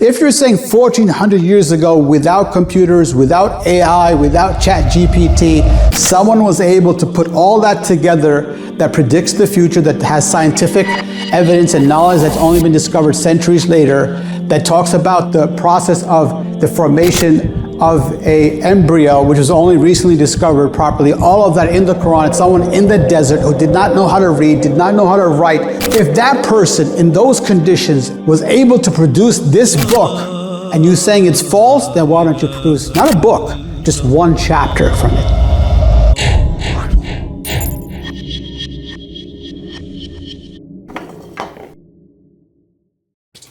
If you're saying 1400 years ago, without computers, without AI, without chat GPT, someone was able to put all that together that predicts the future, that has scientific evidence and knowledge that's only been discovered centuries later, that talks about the process of the formation of a embryo, which was only recently discovered properly, all of that in the Quran. It's someone in the desert who did not know how to read, did not know how to write. If that person in those conditions was able to produce this book, and you saying it's false, then why don't you produce, not a book, just one chapter from it?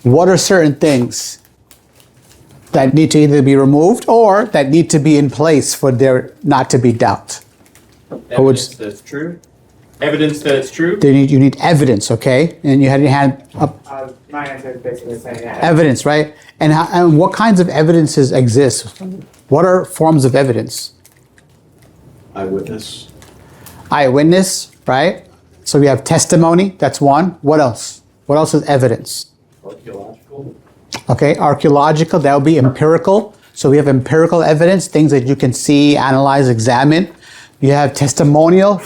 What are certain things that need to either be removed or that need to be in place for there not to be doubt? Evidence that's true. Evidence that it's true. You need evidence, okay? And you had your hand up. My answer is basically saying that. Evidence, right? And what kinds of evidences exist? What are forms of evidence? Eyewitness. Eyewitness, right? So we have testimony, that's one. What else? What else is evidence? Archaeological. Okay, archaeological, that would be empirical. So we have empirical evidence, things that you can see, analyze, examine. You have testimonial.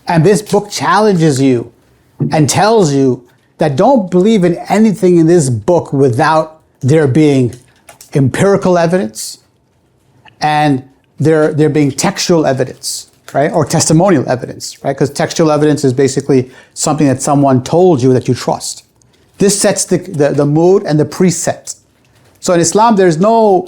And this book challenges you and tells you that don't believe in anything in this book without there being empirical evidence and there being textual evidence, right? Or testimonial evidence, right? Because textual evidence is basically something that someone told you that you trust. This sets the mood and the preset. So in Islam, there's no,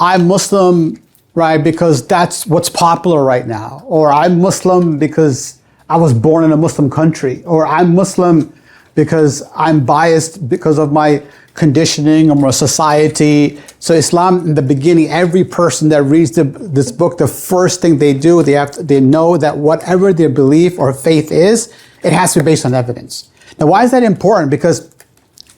I'm Muslim, right, because that's what's popular right now. Or I'm Muslim because I was born in a Muslim country. Or I'm Muslim because I'm biased because of my conditioning or my society. So Islam, in the beginning, every person that reads this book, the first thing they do, they know that whatever their belief or faith is, it has to be based on evidence. Now, why is that important? Because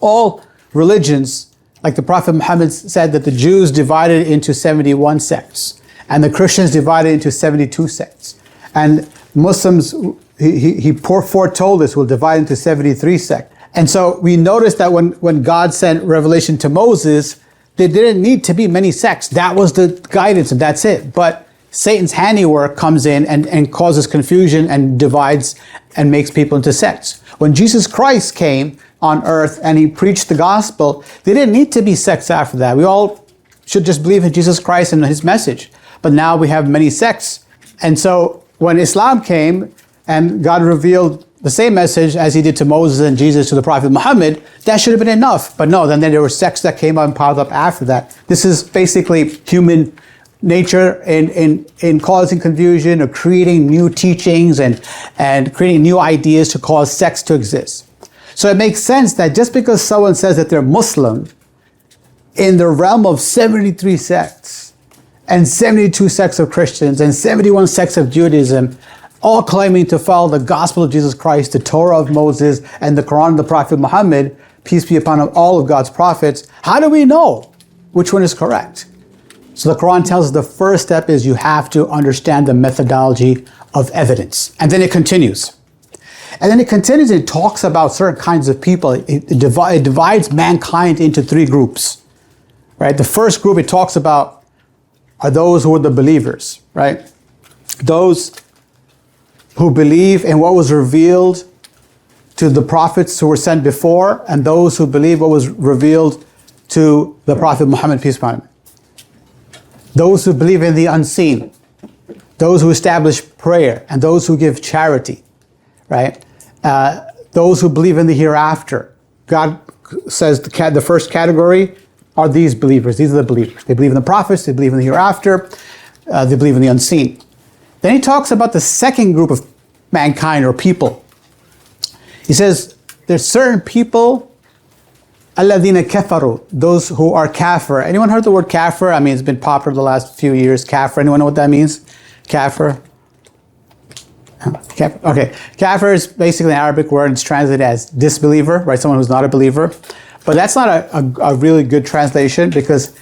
all religions, like the Prophet Muhammad said that the Jews divided into 71 sects, and the Christians divided into 72 sects. And Muslims, he foretold this, will divide into 73 sects. And so we noticed that when God sent revelation to Moses, there didn't need to be many sects. That was the guidance, and that's it. But Satan's handiwork comes in and causes confusion and divides and makes people into sects. When Jesus Christ came on earth and he preached the gospel, there didn't need to be sects after that. We all should just believe in Jesus Christ and his message. But now we have many sects. And so when Islam came and God revealed the same message as he did to Moses and Jesus to the Prophet Muhammad, that should have been enough. But no, then there were sects that came up and piled up after that. This is basically human nature in causing confusion or creating new teachings and creating new ideas to cause sects to exist. So it makes sense that just because someone says that they're Muslim in the realm of 73 sects and 72 sects of Christians and 71 sects of Judaism, all claiming to follow the gospel of Jesus Christ, the Torah of Moses, and the Quran of the Prophet Muhammad, peace be upon him, all of God's prophets, how do we know which one is correct? So the Quran tells us the first step is you have to understand the methodology of evidence. And then it continues. And then it continues and it talks about certain kinds of people. It divides mankind into three groups, right? The first group it talks about are those who are the believers, right? Those who believe in what was revealed to the prophets who were sent before, and those who believe what was revealed to the Prophet Muhammad, peace be upon him. Those who believe in the unseen, those who establish prayer, and those who give charity, right? Those who believe in the hereafter. God says the first category are these believers. These are the believers. They believe in the prophets, they believe in the hereafter, they believe in the unseen. Then he talks about the second group of mankind or people. He says there's certain people, alladhina kafaru, those who are kafir. Anyone heard the word kafir? I mean, it's been popular the last few years. Kafir, anyone know what that means? Kafir? Okay, kafir is basically an Arabic word. It's translated as disbeliever, right? Someone who's not a believer. But that's not a really good translation because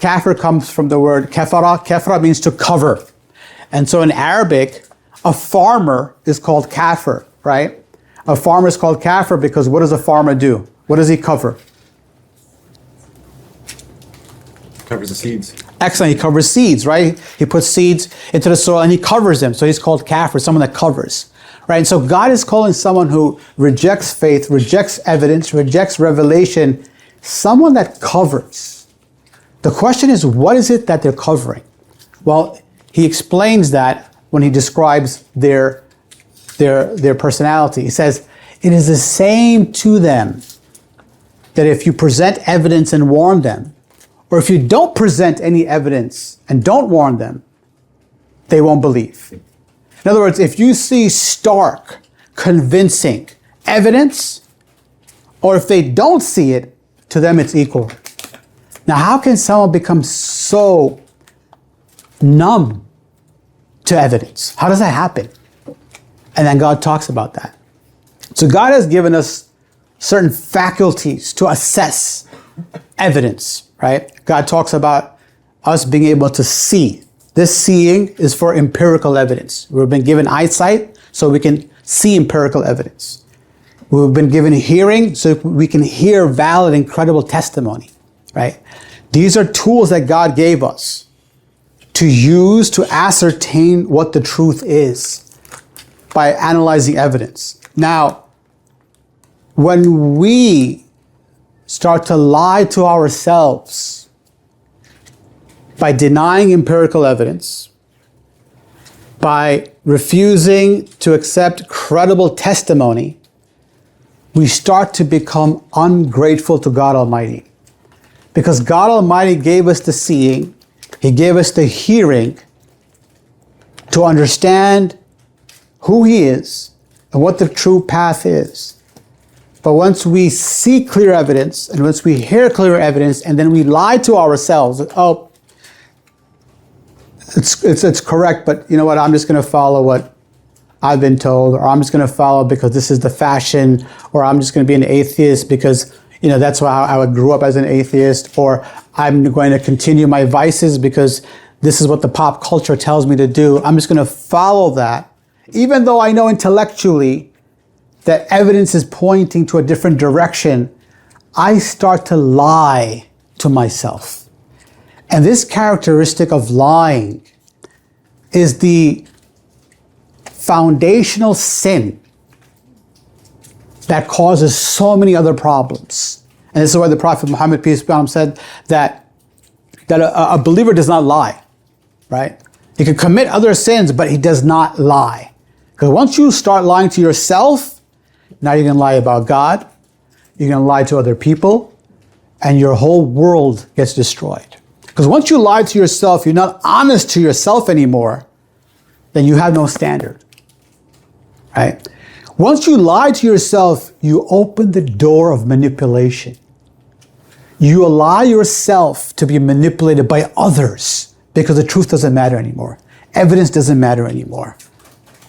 kafir comes from the word kafara. Kafara means to cover. And so in Arabic, a farmer is called kafir, right? A farmer is called kafir because what does a farmer do? What does he cover? Covers the seeds. Excellent. He covers seeds, right? He puts seeds into the soil and he covers them. So he's called kafir, someone that covers, right? And so God is calling someone who rejects faith, rejects evidence, rejects revelation, someone that covers. The question is, what is it that they're covering? Well, he explains that when he describes their personality. He says, it is the same to them that if you present evidence and warn them, or if you don't present any evidence and don't warn them, they won't believe. In other words, if you see stark, convincing evidence, or if they don't see it, to them it's equal. Now, how can someone become so numb to evidence? How does that happen? And then God talks about that. So God has given us certain faculties to assess evidence, right? God talks about us being able to see. This seeing is for empirical evidence. We've been given eyesight so we can see empirical evidence. We've been given hearing so we can hear valid and credible testimony, right? These are tools that God gave us to use to ascertain what the truth is by analyzing evidence. Now, when we start to lie to ourselves by denying empirical evidence, by refusing to accept credible testimony, we start to become ungrateful to God Almighty. Because God Almighty gave us the seeing, He gave us the hearing to understand who He is and what the true path is. But once we see clear evidence, and once we hear clear evidence, and then we lie to ourselves, oh, it's correct, but you know what, I'm just going to follow what I've been told, or I'm just going to follow because this is the fashion, or I'm just going to be an atheist because, you know, that's how I grew up as an atheist, or I'm going to continue my vices because this is what the pop culture tells me to do. I'm just going to follow that, even though I know intellectually that evidence is pointing to a different direction. I start to lie to myself. And this characteristic of lying is the foundational sin that causes so many other problems. And this is why the Prophet Muhammad, peace be upon him, said that a believer does not lie, right? He can commit other sins, but he does not lie. Because once you start lying to yourself, now you're going to lie about God, you're going to lie to other people, and your whole world gets destroyed. Because once you lie to yourself, you're not honest to yourself anymore, then you have no standard, right? Once you lie to yourself, you open the door of manipulation. You allow yourself to be manipulated by others because the truth doesn't matter anymore. Evidence doesn't matter anymore.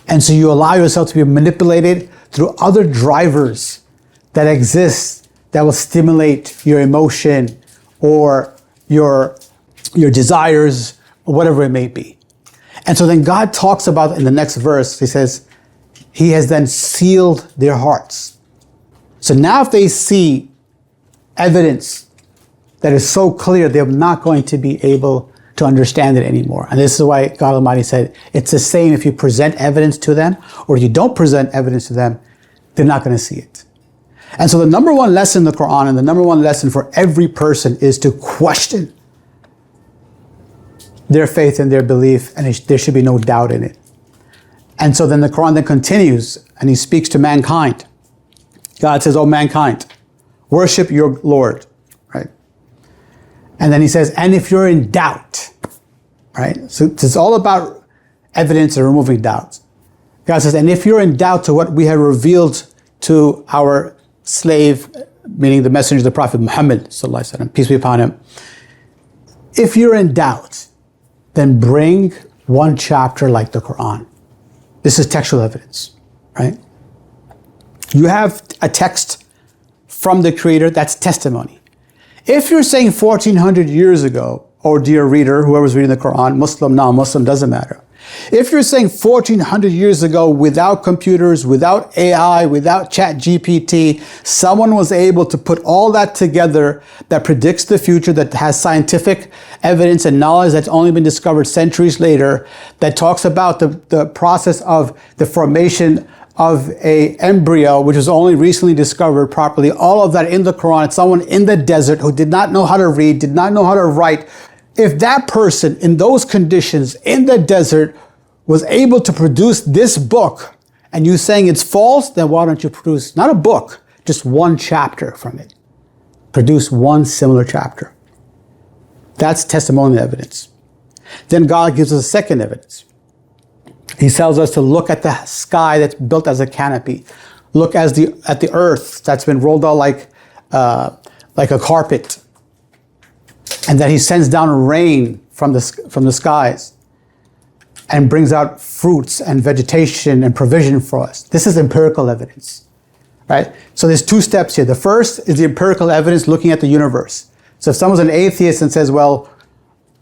And so you allow yourself to be manipulated through other drivers that exist that will stimulate your emotion or your desires or whatever it may be. And so then God talks about in the next verse, He says, He has then sealed their hearts. So now if they see evidence that is so clear, they're not going to be able to understand it anymore. And this is why God Almighty said, it's the same if you present evidence to them or you don't present evidence to them, they're not going to see it. And so the number one lesson in the Quran and the number one lesson for every person is to question their faith and their belief, and there should be no doubt in it. And so then the Quran then continues and He speaks to mankind. God says, "O mankind, worship your Lord," right? And then He says, and if you're in doubt, right? So it's all about evidence and removing doubts. God says, and if you're in doubt to what we have revealed to our slave, meaning the messenger, the Prophet Muhammad, sallallahu alaihi wasallam, peace be upon him, if you're in doubt, then bring one chapter like the Quran. This is textual evidence, right? You have a text from the Creator, that's testimony. If you're saying 1400 years ago, oh dear reader, whoever's reading the Quran, Muslim, non-Muslim, doesn't matter. If you're saying 1400 years ago, without computers, without AI, without chat GPT, someone was able to put all that together that predicts the future, that has scientific evidence and knowledge that's only been discovered centuries later, that talks about the process of the formation of a embryo, which was only recently discovered properly, all of that in the Quran. Someone in the desert who did not know how to read, did not know how to write. If that person in those conditions in the desert was able to produce this book, and you saying it's false, then why don't you produce, not a book, just one chapter from it. Produce one similar chapter. That's testimonial evidence. Then God gives us a second evidence. He tells us to look at the sky that's built as a canopy. Look at the earth that's been rolled out like a carpet. And that he sends down rain from the skies and brings out fruits and vegetation and provision for us. This is empirical evidence, right? So there's two steps here. The first is the empirical evidence looking at the universe. So if someone's an atheist and says, well,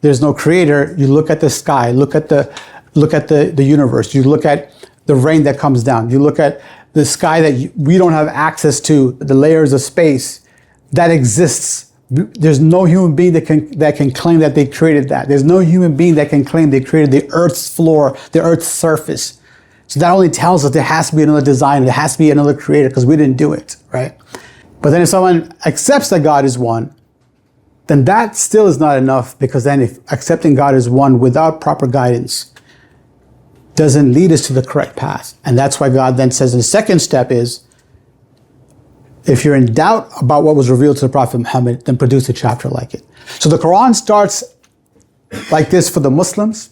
there's no creator, you look at the sky, look at the universe, you look at the rain that comes down, you look at the sky that we don't have access to, the layers of space that exists. There's no human being that can claim that they created that. There's no human being that can claim they created the earth's floor, the earth's surface. So that only tells us there has to be another designer, there has to be another creator, because we didn't do it, right? But then if someone accepts that God is one, then that still is not enough, because then if accepting God is one without proper guidance doesn't lead us to the correct path. And that's why God then says the second step is, if you're in doubt about what was revealed to the Prophet Muhammad, then produce a chapter like it. So the Quran starts like this for the Muslims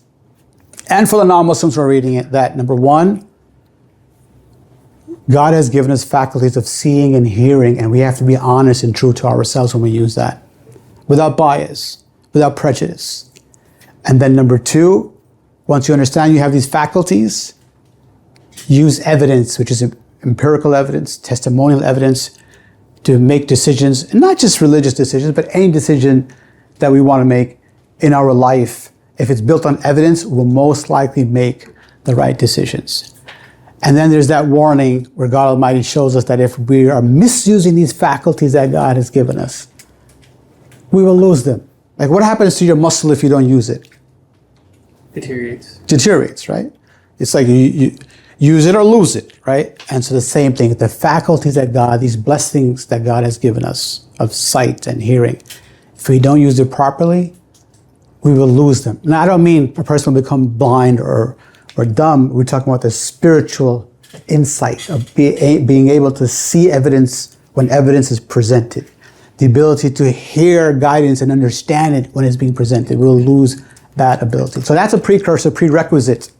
and for the non-Muslims who are reading it, that number one, God has given us faculties of seeing and hearing, and we have to be honest and true to ourselves when we use that, without bias, without prejudice. And then number two, once you understand you have these faculties, use evidence, which is empirical evidence, testimonial evidence, to make decisions, and not just religious decisions, but any decision that we want to make in our life. If it's built on evidence, we'll most likely make the right decisions. And then there's that warning where God Almighty shows us that if we are misusing these faculties that God has given us, we will lose them. Like, what happens to your muscle if you don't use it? Deteriorates, right? It's like you use it or lose it, right? And so the same thing, the faculties that God, these blessings that God has given us of sight and hearing, if we don't use it properly, we will lose them. Now, I don't mean a person will become blind or dumb. We're talking about the spiritual insight of being able to see evidence when evidence is presented. The ability to hear guidance and understand it when it's being presented. We'll lose that ability. So that's a prerequisite